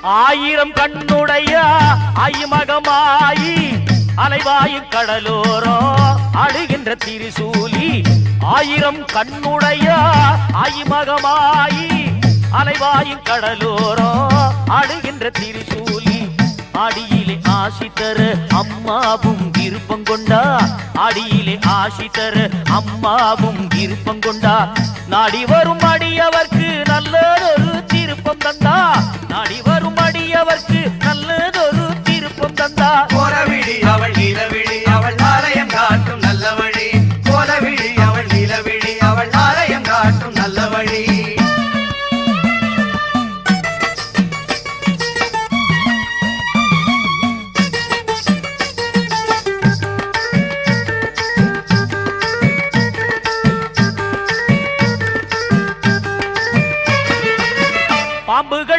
ஆயிரம் கண்ணுடைய ஐமகமாயி அலைவாயும் கடலோரோ அழுகின்ற திரிசூலி. ஆயிரம் கண்ணுடைய ஐமகமாயி அலைவாயும் கடலோரோ அழுகின்ற திரிசூலி. அடியிலே ஆசி தர அம்மாவும் விருப்பம் கொண்டா, அடியிலே ஆசி தர அம்மாவும் விருப்பம் கொண்டா. நாடி வரும் அடியவர்க்கு நல்ல ஒரு திருப்பம் தந்தா.